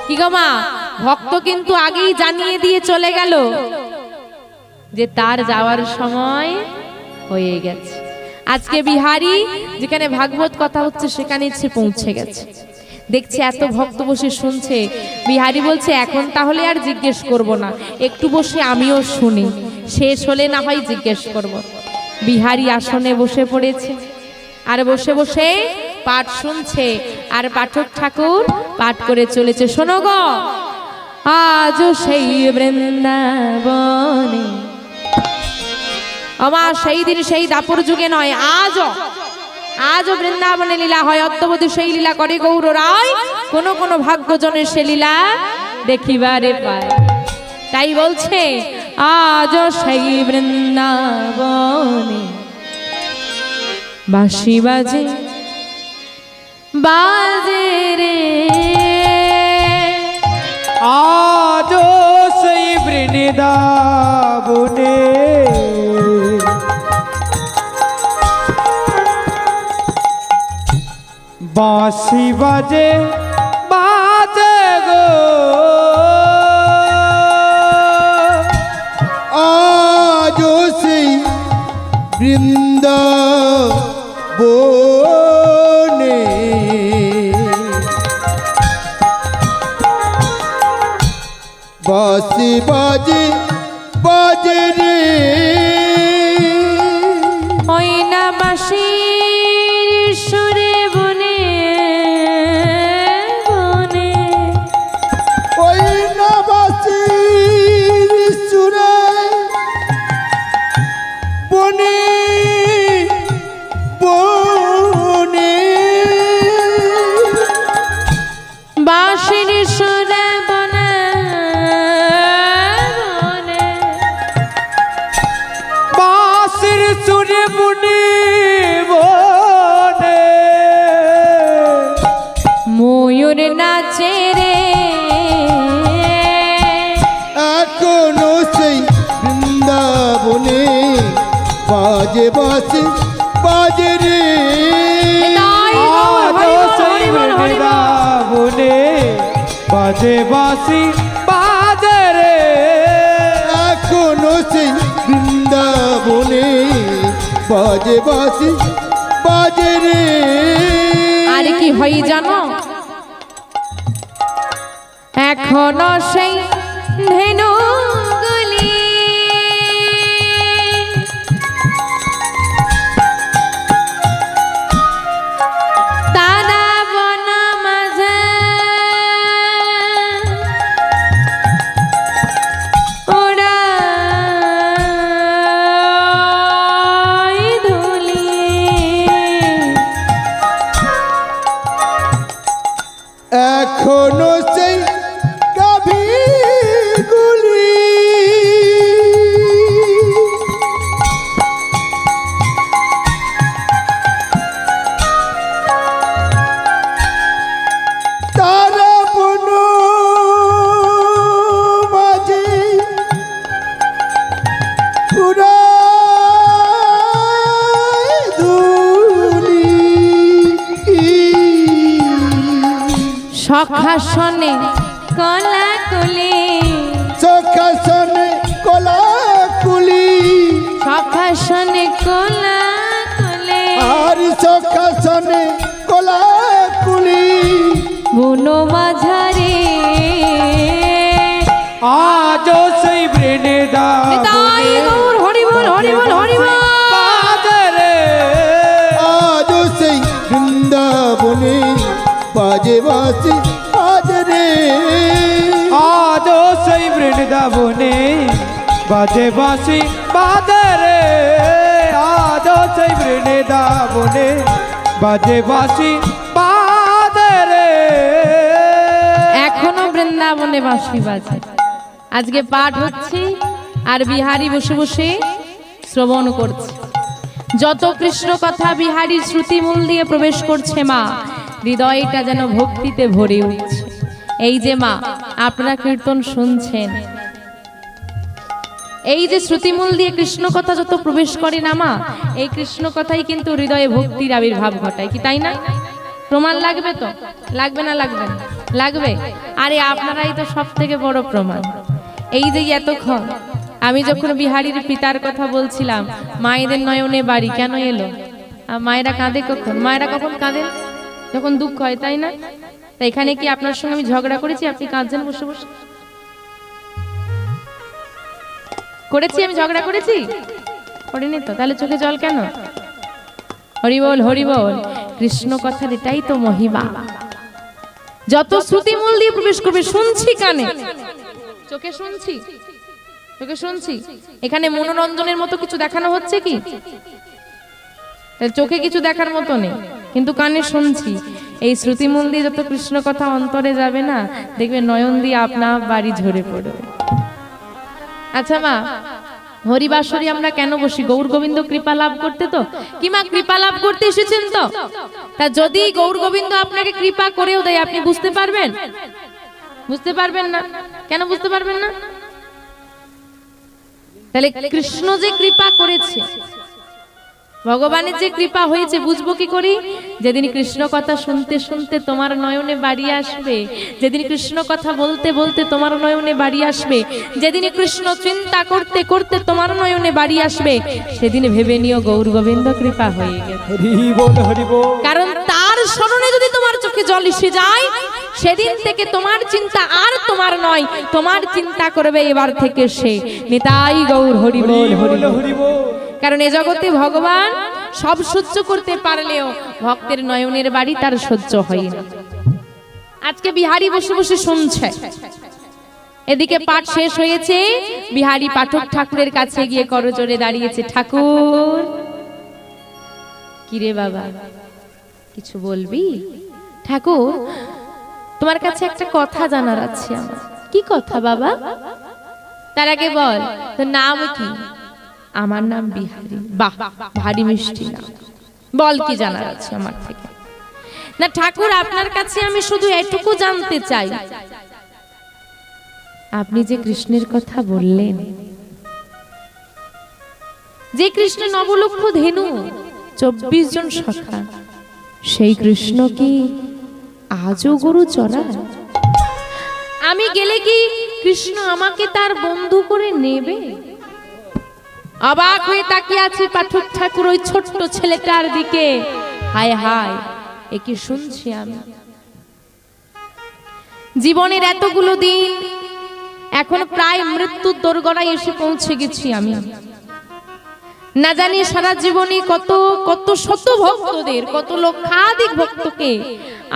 কি গো মা, ভক্ত কিন্তু আগেই জানিয়ে দিয়ে চলে গেল যে তার যাওয়ার সময় হয়ে গেছে। আজকে বিহারী যেখানে ভাগবত কথা হচ্ছে সেখানে সে পৌঁছে গেছে। দেখছে এত ভক্ত বসে শুনছে, বিহারী বলছে এখন তাহলে আর জিজ্ঞেস করব না, একটু বসে আমিও শুনি, শেষ হলে না হয় জিজ্ঞেস করব। বিহারী আসনে বসে পড়েছে আর বসে বসে পাঠ শুনছে, আর পাঠক ঠাকুর পাঠ করে চলেছে। শোনো গো, আজও সেই বৃন্দাবনে, আমার সেই দিন সেই দাপর যুগে নয়, আজও বৃন্দাবনে লীলা হয়। অদ্যাবধি সেই লীলা করে গৌর রায়, কোন কোন ভাগ্যজনের সে লীলা দেখিবারে পায়। তাই বলছে আজও সেই বৃন্দাবনে বাঁশি বাজে বাজে রে, আজও সেই বৃন্দাবনে বাঁশি বাজে বাজে গো, আজও সেই বৃন্দাবনে বাঁশি বাজে বাজে রে, ওই না বাঁশির সুরে বনে বনে, ওই না বাঁশির সুরে বনে বনে, বাঁশির সুরে বনে বনে, বাঁশির সুরে বুনি বনে, ময়ূর নাচে রে, এখনো সেই বৃন্দাবনে বাজে বাঁশি বাজে রে, আজও সেই বৃন্দাবনে বাজে বাঁশি বাজে রে, এখনো সেই বৃন্দাবনে বাজে বাঁশি বাজে রে। আর কি হয় জানো, এখনো সেই ধেনুগুলি তারা বন মাঝে ওড়াই ধুলি, এখনো সেই গাভীগুলি তারা বন মাঝে উড়ায় ধুলি, সখাসনে কলা কলে, সখাসনে কলাকুলি, সখাসনে কলা কলে, আর সখাসনে কলাকুলি, বুনো মাঝারে আজও সেই বৃন্দাবনে গৌর হরি বল হরি বল হরি বল। বাজে রে, আজও সেই বৃন্দাবনে বাজে বাঁশি বাজে রে, আজও সেই বৃন্দাবনে বাজে বাঁশি বাজে রে, আজও সেই বৃন্দাবনে বাজে বাঁশি বাজে রে, এখনো বৃন্দাবনে বাঁশি বাজে। আজকে পাঠ হচ্ছে আর বিহারী বসে বসে শ্রবণ করছে। যত কৃষ্ণ কথা বিহারীর শ্রুতিমূল দিয়ে প্রবেশ করছে মা, হৃদয়টা যেন ভক্তিতে ভরে উঠছে। এই যে মা আপনারা কীর্তন শুনছেন, এই যে শ্রুতিমূল দিয়ে কৃষ্ণ কথা যত প্রবেশ করে না মা, এই কৃষ্ণ কথাই কিন্তু হৃদয়ে ভক্তির আবির্ভাব ঘটায়, কি তাই না? প্রমাণ লাগবে তো? লাগবে না লাগবে না? লাগবে? আরে আপনারাই তো সব থেকে বড় প্রমাণ। এই যে এতক্ষণ আমি যখন বিহারীর পিতার কথা বলছিলাম, মায়েদের নয়নে বাড়ি কেন এলো? আর মায়েরা কাঁদে কখন? মায়েরা কখন কাঁদেন? যখন দুঃখ হয়, তাই না? তা এখানে কি আপনার সঙ্গে আমি ঝগড়া করেছি? আপনি কাঁদছেন বসে বসে? করেছি? আমি ঝগড়া করেছি? করিনি তো, তাহলে চোখে জল কেন? হরি বল, হরি বল। কৃষ্ণ কথার এটাই তো মহিমা। যত শ্রুতি মূল দিয়ে প্রবেশ করবে, শুনছি কানে, চোখে শুনছি, চোখে শুনছি। এখানে মনোরঞ্জনের মতো কিছু দেখানো হচ্ছে কি? চোখে কিছু দেখার মতো নেই, কিন্তু কানে শুনছি। এই শ্রুতি মূল দিয়ে যত কৃষ্ণ কথা অন্তরে যাবে না, দেখবে নয়ন দিয়ে আপনা বাড়ি ঝরে পড়বে। আচ্ছা মা, হরিবাসরে আমরা কেন বসি? গৌর গোবিন্দ কৃপা লাভ করতে তো। কি মা, কৃপা লাভ করতে এসেছেন তো? তা যদি গৌর গোবিন্দ আপনাকে কৃপা করেও দেয়, আপনি বুঝতে পারবেন? বুঝতে পারবেন না। কেন বুঝতে পারবেন না? তাহলে কৃষ্ণ যে কৃপা করেছে, ভগবানের যে কৃপা হয়েছে, বুঝবো কি করি? যেদিন কৃষ্ণ কথা শুনতে শুনতে তোমার নয়নে বাড়ি আসবে, যেদিন কৃষ্ণ কথা বলতে বলতে তোমার নয়নে বাড়ি আসবে, যেদিন কৃষ্ণ চিন্তা করতে করতে তোমার নয়নে বাড়ি আসবে, সেদিন ভেবে নিও গৌর গোবিন্দ কৃপা হয়ে গেছে। হরি বল, হরি বল। কারণ তার স্মরণে যদি তোমার চোখে জল এসে যায়, সেদিন থেকে তোমার চিন্তা আর তোমার নয়, তোমার চিন্তা করবে এবার থেকে সে। নিতাই গৌর, হরি বল, হরি বল, হরি বল। কারণ এ জগতে ভগবান সব সহ্য করতে পারলেও ভক্তের নয়নের বাড়ি তার সহ্য হয় না। আজকে বিহারী বসে বসে শুনছে, এদিকে পাঠ শেষ হয়েছে, বিহারী পাঠক ঠাকুরের কাছে গিয়ে করজোড়ে দাঁড়িয়েছে। ঠাকুর, কিরে বাবা, কিছু বলবি? ঠাকুর, তোমার কাছে একটা কথা জানার আছে আমার। কি কথা বাবা? তার আগে বল তোর নাম কি? আমার নাম বিহারী। বাহ, ভারী মিষ্টি নাম। বল কি জানার আছে আমার থেকে? না ঠাকুর, আপনার কাছে আমি শুধু এটুকু জানতে চাই, আপনি যে কৃষ্ণের কথা বললেন, যে কৃষ্ণ নবলক্ষ ধেনু, 24 জন সখা, সেই কৃষ্ণ কি আজও গরু চড়ায়? আমি গেলে কি কৃষ্ণ আমাকে তার বন্ধু করে নেবে? অবাক হয়ে তাকিয়ে আছে পাঠক ঠাকুর ওই ছোট্ট ছেলেটার দিকে। হায় হায়, এ কি শুনছি আমি? জীবনের এতগুলো দিন, এখন প্রায় মৃত্যুর দোরগোড়ায় এসে পৌঁছে গেছি আমি। না জানি সারা জীবনে কত কত শত ভক্তদের, কত লক্ষাধিক ভক্তকে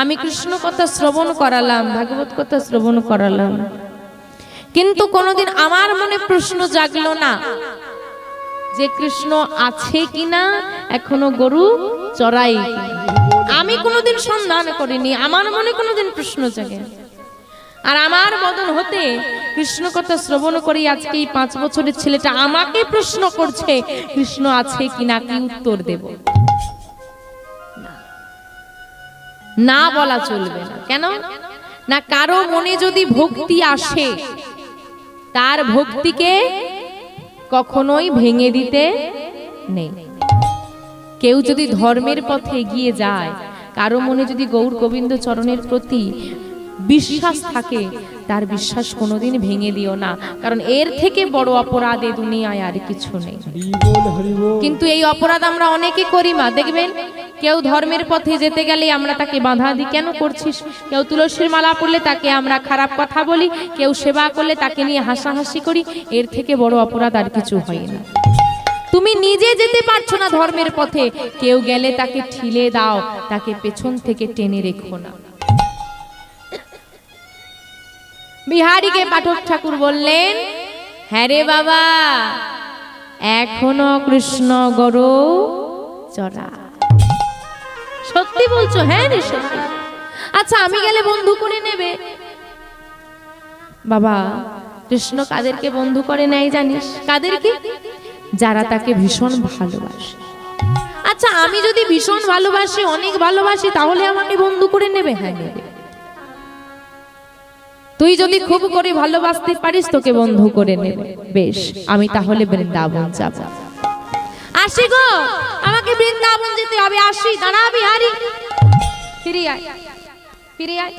আমি কৃষ্ণ কথা শ্রবণ করালাম, ভাগবত কথা শ্রবণ করালাম, কিন্তু কোনোদিন আমার মনে প্রশ্ন জাগলো না যে কৃষ্ণ আছে কিনা, এখনো গরু চড়াই কিনা। আমি কোনোদিন সন্ধান করিনি, আমার মনে কোনোদিন প্রশ্ন জাগে। আর আমার বদন হতে কৃষ্ণ কথা শ্রবণ করি আজকে এই 5 বছরের ছেলেটা আমাকে প্রশ্ন করছে কৃষ্ণ আছে কিনা, কি উত্তর দেব? না বলা চলবে না। কেন না? কারো মনে যদি ভক্তি আসে, তার ভক্তিকে কখনোই ভেঙে দিতে নেই। কেউ যদি ধর্মের পথে এগিয়ে যায়, কারো মনে যদি গৌর গোবিন্দ চরণের প্রতি বিশ্বাস থাকে, তার বিশ্বাস কোনোদিন ভেঙে দিও না, কারণ এর থেকে বড় অপরাধ এই দুনিয়ায় আর কিছু নেই। কিন্তু এই অপরাধ আমরা অনেকে করি মা, দেখবেন কেউ ধর্মের পথে যেতে গেলে আমরা তাকে বাধা দিই, কেন করছিস? কেউ তুলসীর মালা পড়লে তাকে আমরা খারাপ কথা বলি, কেউ সেবা করলে তাকে নিয়ে হাসাহাসি করি। এর থেকে বড় অপরাধ আর কিছু হয় না। তুমি নিজে যেতে পারছো না ধর্মের পথে, কেউ গেলে তাকে ঠেলে দাও, তাকে পেছন থেকে টেনে রেখো না। বিহারীকে পাঠক ঠাকুর বললেন, হ্যাঁ রে বাবা, এখনো কৃষ্ণ গরু চড়া। সত্যি বলছো? হ্যাঁ রে সত্যি। আচ্ছা আমি গেলে বন্ধু করে নেবে? বাবা, কৃষ্ণ কাদেরকে বন্ধু করে নেয় জানিস? কাদেরকে? যারা তাকে ভীষণ ভালোবাসে। আচ্ছা আমি যদি ভীষণ ভালোবাসি, অনেক ভালোবাসি, তাহলে আমাকে বন্ধু করে নেবে? হ্যাঁ নেবে। তুই যদি খুব করে ভালোবাসতে পারিস, তোকে বন্ধু করে নেবে। বেশ, আমি তাহলে বৃন্দাবন যাব। আসি গো, আমাকে বৃন্দাবন যেতে হবে। আসি, দাঁড়া বিহারী, ফিরে আয়, ফিরে আয়।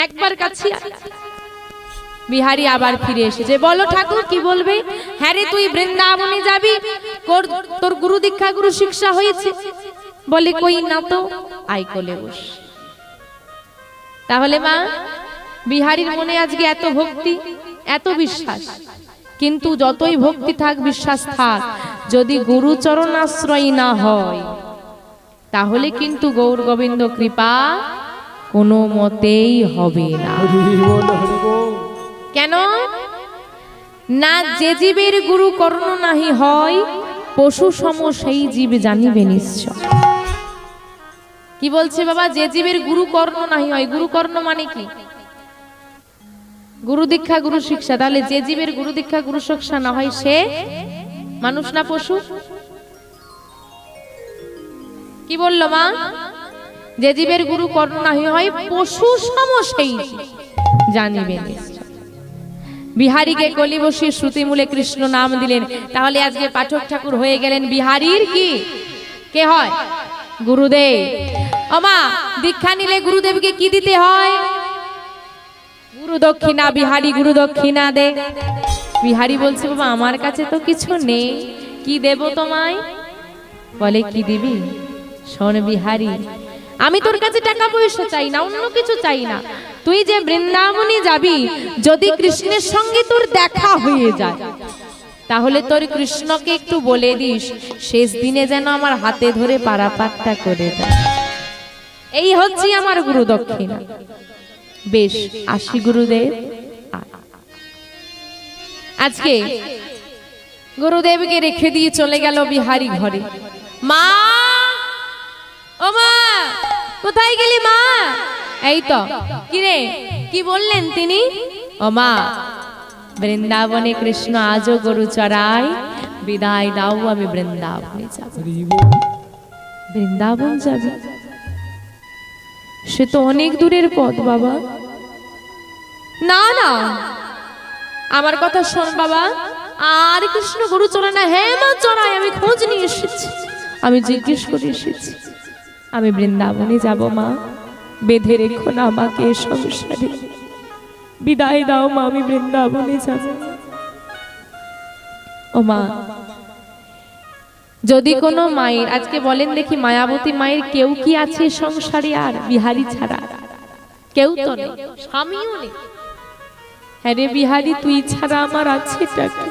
একবার কাছে বিহারী আবার ফিরে এসেছে। বলো ঠাকুর কি বলবে? হ্যাঁ রে, তুই বৃন্দাবনে যাবি, তোর গুরু দীক্ষা গুরু শিক্ষা হয়েছে? বলে কই না তো, আই কোলে বস। তাহলে মা, বিহারীর মনে আজকে এত ভক্তি, এত বিশ্বাস, কিন্তু যতই ভক্তি থাক, বিশ্বাস থাক, যদি গুরু চরণাশ্রয় না হয় তাহলে কিন্তু গৌর গোবিন্দ কৃপা কোনো মতেই হবে না। কেন না? যে জীবের গুরু কর্ণ নাহি হয়, পশু সম সেই জীব জানিবে নিশ্চয়। কি বলছে বাবা? যে জীবের গুরু কর্ণ নাহি হয়। গুরু কর্ণ মানে কি? গুরু দীক্ষা গুরু শিক্ষা। তাহলে যে জীবের গুরু দীক্ষা গুরু শিক্ষা না হয় সে মানুষ না পশু? কি বললো মা? যে জীবের গুরু কর্ণ নাহি হয়, পশু সম সেই জানিবে নিশ্চয়। বিহারীকে কলি বসিয়ে শ্রুতিমূলে কৃষ্ণ নাম দিলেন। তাহলে আজকে পাঠক ঠাকুর হয়ে গেলেন বিহারীর কি কে হয়? গুরুদেব। ওমা, দীক্ষা নিলে গুরুদেবকে কি দিতে হয়? গুরু দক্ষিণা। বিহারী গুরু দক্ষিণা দে। বিহারী বলছে বাবা আমার কাছে তো কিছু নেই, কি দেব তোমায়? বলে কি দিবি? শোন বিহারী, আমি তোর কাছে টাকা পয়সা চাই না, অন্য কিছু চাই না। তুই যে বৃন্দাবনে যাবি, যদি কৃষ্ণের সঙ্গে তোর দেখা হয়ে যায়, তাহলে তোর কৃষ্ণকে একটু বলে দিস শেষ দিনে যেন আমার হাতে ধরে পারাপারটা করে দেয়। এই হচ্ছে আমার গুরু দক্ষিণা। বেশ, আসি গুরুদেব। আজকে গুরুদেবকে রেখে দিয়ে চলে গেল বিহারী ঘরে। মা, ও মা, কোথায় গেলি মা? এই তো। কি রে, কি বললেন তিনি? ও মা, বৃন্দাবনে কৃষ্ণ আজও গরু চড়ায়, বিদায় দাও, আমি বৃন্দাবনে যাব। বৃন্দাবন যাবে? সে তো অনেক দূরের পথ বাবা। না না, আমার কথা শোন বাবা, আর কৃষ্ণ গরু চড়ায় না। হ্যাঁ মা, চড়ায়, আমি খোঁজ নিয়ে এসেছি, আমি জিজ্ঞেস করে এসেছি। আমি বৃন্দাবনে যাব মা, বেঁধে রেখো না আমাকে এ সংসারে, বিদায় দাও মা, আমি বৃন্দাবনে যাব। ও মা, যদি কোনো মায়ের, আজকে বলেন দেখি, মায়াবতী মায়ের কেউ কি আছে সংসারে আর বিহারী ছাড়া? কেউ তো নেই, স্বামীও নেই। হ্যাঁ রে বিহারী, তুই ছাড়া আমার আছেটা কি?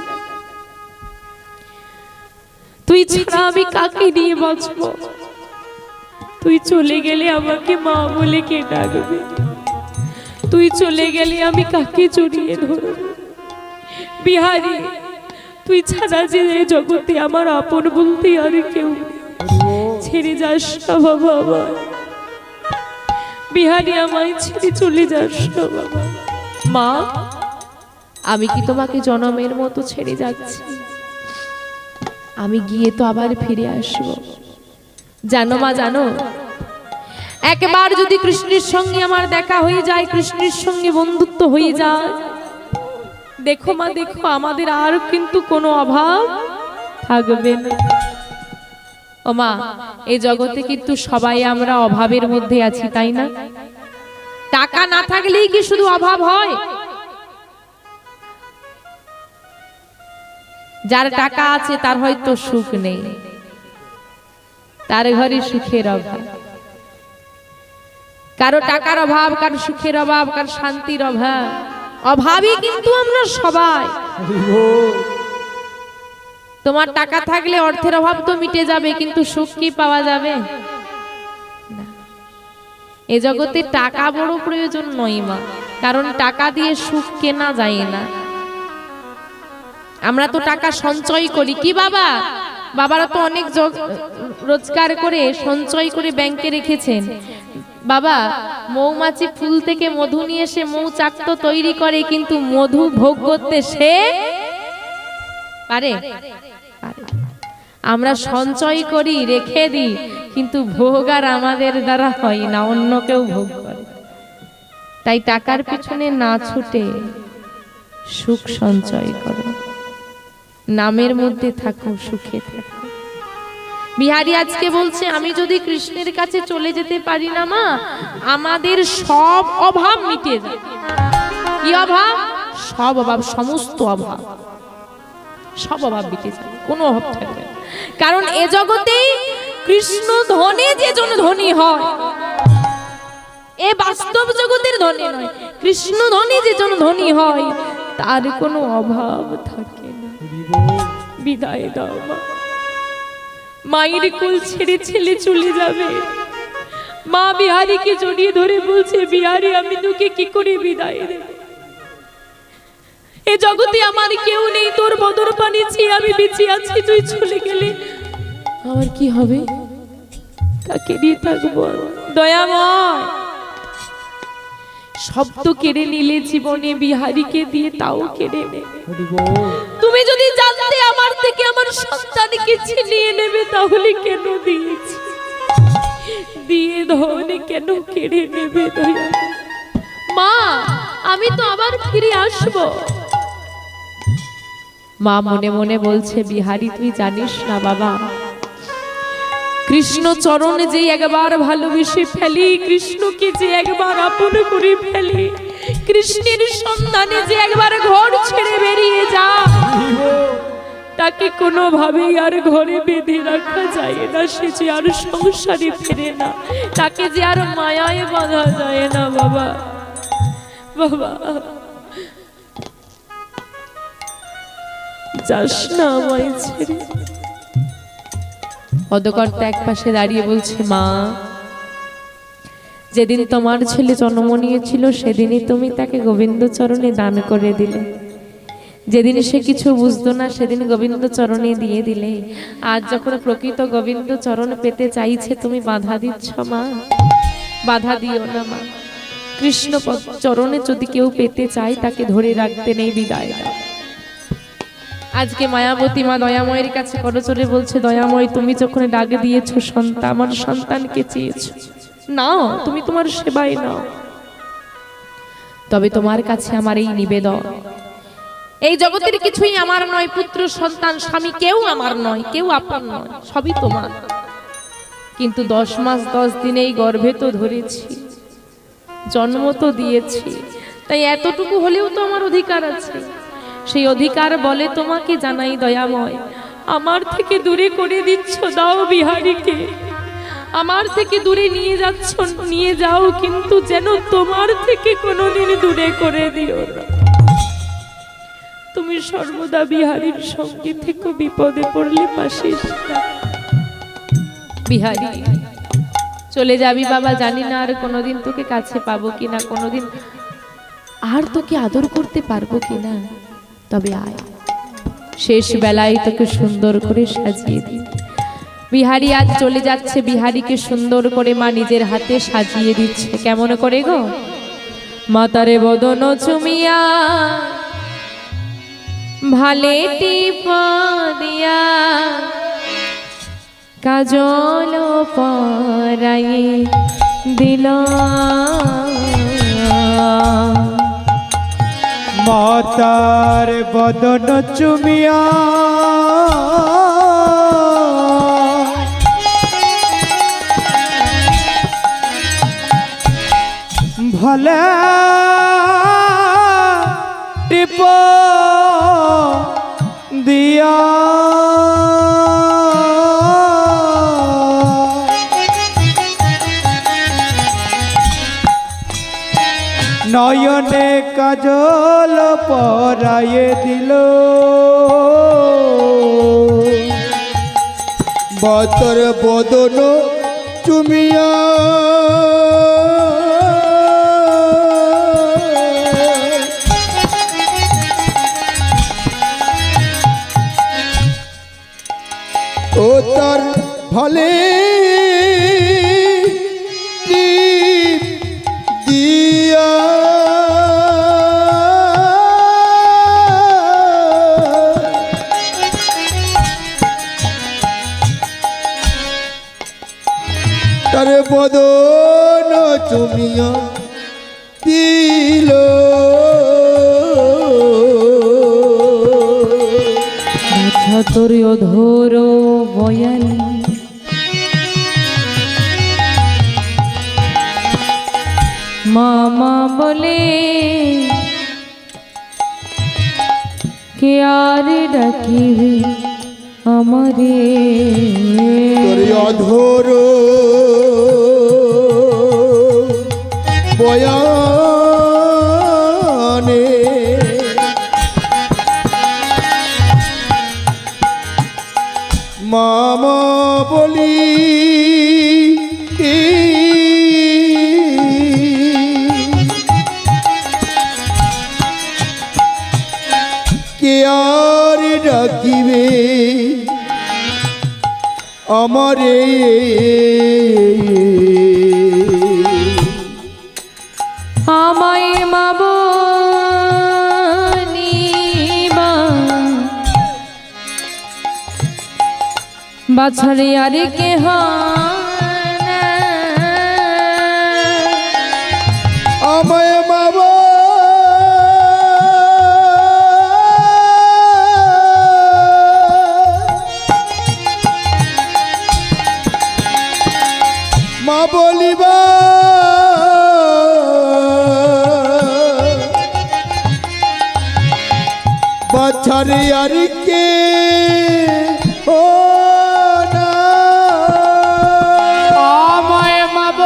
তুই ছাড়া আমি কাকে নিয়ে বাঁচবো? তুই চলে গেলে আমাকে মা বলে কে ডাকবে? তুই চলে গেলে আমি কাকে জড়িয়ে ধরব? বিহারী, তুই ছাড়া যে জগতে আমার আপন বলতে আর কেউ, ছেড়ে যাস না বাবা আমার। বিহারী, আমায় ছেড়ে চলে যাস না বাবা। মা, আমি কি তোমাকে জনমের মতো ছেড়ে যাচ্ছি? আমি গিয়ে তো আবার ফিরে আসবো। জানো মা, জানো, একবার যদি কৃষ্ণের সঙ্গে আমার দেখা হয়ে যায়, কৃষ্ণের সঙ্গে বন্ধুত্ব হয়ে যায়, দেখো মা, দেখো, আমাদের আর কিন্তু কোনো অভাব থাকবে না। ও মা, এই জগতে কিন্তু সবাই আমরা অভাবের মধ্যে আছি, তাই না? টাকা না থাকলেই কি শুধু অভাব হয়? যার টাকা আছে তার হয়তো সুখ নেই, তার ঘরে সুখের অভাব। কারো টাকার অভাব, কারো সুখের অভাব, কারো শান্তির অভাব। অভাবই কিন্তু আমরা সবাই। তোমার টাকা থাকলে অর্থের অভাব তো মিটে যাবে, কিন্তু সুখ কি পাওয়া যাবে? না। এ জগতে টাকা বড় প্রয়োজন নয় মা, কারণ টাকা দিয়ে সুখ কেনা যায় না। আমরা তো টাকা সঞ্চয় করি। কি বাবা, বাবারা তো অনেক রোজগার করে সঞ্চয় করে ব্যাংকে রেখেছেন। বাবা, মৌমাছি ফুল থেকে মধু নিয়ে এসে মৌচাক তো তৈরি করে, কিন্তু মধু ভোগ করতে সে পারে? আমরা সঞ্চয় করি, রেখে দিই, কিন্তু ভোগ আর আমাদের দ্বারা হয় না, অন্য কেউ ভোগ করে। তাই টাকার পিছনে না ছুটে সুখ সঞ্চয় করো, নামের মধ্যে থাকো, সুখে থাকো। বিহারী আজকে বলছে আমি যদি কৃষ্ণের কাছে চলে যেতে পারি না মা, আমাদের সব অভাব মিটে যাবে। কি অভাব? সব অভাব, সমস্ত অভাব, সব অভাব মিটে যাবে, কোনো অভাব থাকবে না। কারণ এ জগতে কৃষ্ণ ধনে যে জন ধনী হয়, এ বাস্তব জগতের ধনী নয়, কৃষ্ণ ধনে যে জন ধনী হয় তার কোনো অভাব থাকে না। বিদায় দাও মা, মায়ের কোল ছেড়ে ছেলে চলে যাবে। মা বিহারীকে জড়িয়ে ধরে বলছে, বিহারী আমি তোকে কি করে বিদায় দেব? এ জগতে আমার কেউ নেই, তোর বদর বানিয়েছি, আমি বেঁচে আছি, তুই চলে গেলে আমার কি হবে? কাকে নিয়ে থাকবো? দয়াময়, সব তো কেড়ে নিলে জীবনে, বিহারীকে দিয়ে তাও কেড়ে নে। তুমি যদি জানতে আমার থেকে আমার সন্তানকে ছিনিয়ে নেবে তাহলে কেন দিয়েছি? দিয়ে ধন কেন কেড়ে নেবে? দয়া মা, আমি তো আবার ফিরে আসবো। মা মনে মনে বলছে, বিহারী তুই জানিস না বাবা, কৃষ্ণ চরণে যে একবার ভালোবেসে ফেলি, কৃষ্ণকে যে একবার আপন করে ফেলি, কৃষ্ণের সন্ধানে যে একবার ঘর ছেড়ে বেরিয়ে যা, তাকে কোনোভাবেই আর ঘরে বেঁধে রাখা যায় না। সে যে আর সংসারে ফেরে না, তাকে যে আর মায়ায় বাঁধা যায় না। বাবা, বাবা যাস না আমায় ছেড়ে। পদকর্তা এক পাশে দাঁড়িয়ে বলছে, মা যেদিন তোমার ছেলে জন্ম নিয়েছিল সেদিনই তুমি তাকে গোবিন্দ চরণে দান করে দিলে। যেদিন সে কিছু বুঝতো না সেদিন গোবিন্দ চরণে দিয়ে দিলে। আজ যখন প্রকৃত গোবিন্দ চরণ পেতে চাইছে তুমি বাধা দিচ্ছ মা। বাধা দিও না মা, কৃষ্ণ চরণে যদি কেউ পেতে চায় তাকে ধরে রাখতে নেই, বিদায় দাও। আজকে মায়াবতী মা দয়াময়ের কাছে করজোরে বলছে, দয়াময় তুমি যখন ডাক দিয়েছো সন্তান, আমার সন্তানকে চেয়েছো, নাও তুমি তোমার সেবায় নাও। তবে তোমার কাছে আমার এই নিবেদন, এই জগতের কিছুই আমার নয়, পুত্র সন্তান স্বামী কেউ আমার নয়, কেউ আপন নয়, সবই তোমার। কিন্তু 10 মাস 10 দিন এই গর্ভে তো ধরেছি, জন্ম তো দিয়েছি, তাই এতটুকু হলেও তো আমার অধিকার আছে। সেই অধিকার বলে তোমাকে জানাই দয়াময়, আমার থেকে দূরে করে দিচ্ছ, দাও বিহারীকে। আমার থেকে দূরে নিয়ে যাচ্ছ, নিয়ে যাও, কিন্তু যেন তোমার থেকে কোনোদিন দূরে করে দিও না। তুমি সর্বদা বিহারীর সঙ্গে থেকে বিপদে পড়লে পাশে বিহারী চলে যাবি বাবা, জানি না আর কোনোদিন তোকে কাছে পাবো কিনা, কোনোদিন আর তোকে আদর করতে পারবো কিনা, তবে আয়, শেষ বেলায় তোকে সুন্দর করে সাজিয়ে দিই। বিহারী আজ চলে যাচ্ছে, বিহারীকে সুন্দর করে মা নিজের হাতে সাজিয়ে দিচ্ছে। কেমন করে গো? মাতারে বদন চুমিয়া ভালে টিপ দিয়া, কাজল পরাই দিল, মাতার বদন চুমিয়া ভলে টিপ দিয়া, নয়নে কাজল পরায়ে দিল, বতর বদন চুমিয়া ও তার ভালে দিয়া, তার বদন চুমিয়া দিল, তোর অধর বয়ালি মামা বলে কে আর ডাকিবে আমারে তোর অধর বয়ানে মামা বলি কে আর ডাকিবে আমারে আমায় মা বলিবা বাছরে আরে কে আমায় বাবা মা বলিবা বাছারে আর কে ও না আমায় মাব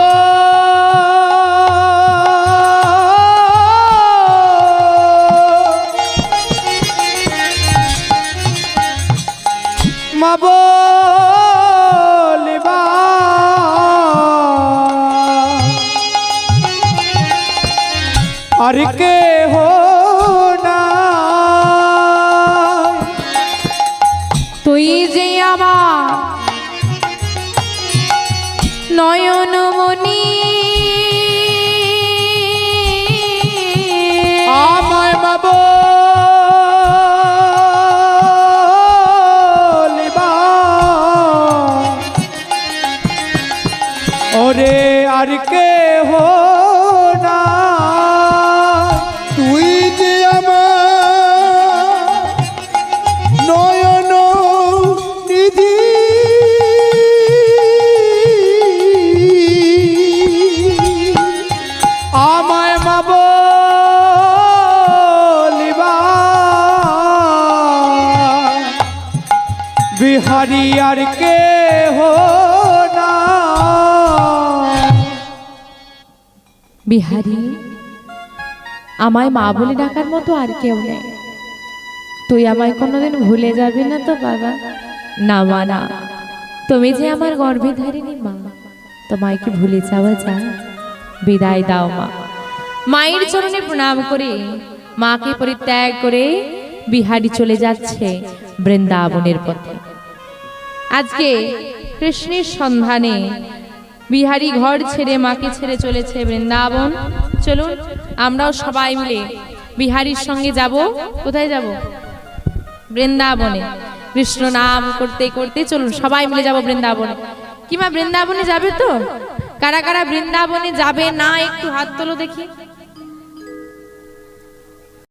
মাব লিবা আর কে হো না তুই যে আমার নয়নমণি আমায় মাব লিবা ওরে আর কে হো না তুই যে আমার নয়ন নিধি আমায় মাব লিবা বিহারি আর কে হো না বিহারী আমায় মা বলে ডাকার মতো আর কেউ নেই। তুই আমায় কোনোদিন ভুলে যাবি না তো বাবা? না মা না, তুমি যে আমার গর্ভে ধারিনি মা, তোমায় কি ভুলে যাওয়া যায়? বিদায় দাও মা। মায়ের চরণে প্রণাম করে মাকে পরিত্যাগ করে বিহারী চলে যাচ্ছে বৃন্দাবনের পথে। আজকে কৃষ্ণের সন্ধানে বিহারী ঘর ছেড়ে মাকে ছেড়ে চলেছে বৃন্দাবন। চলুন আমরাও সবাই মিলে বিহারীর সঙ্গে যাব। কোথায় যাব? বৃন্দাবনে। কৃষ্ণ নাম করতে করতে চলুন সবাই মিলে যাব বৃন্দাবনে। কিমা বৃন্দাবনে যাবে তো? কারা কারা বৃন্দাবনে যাবে না একটু হাত তোলো দেখি।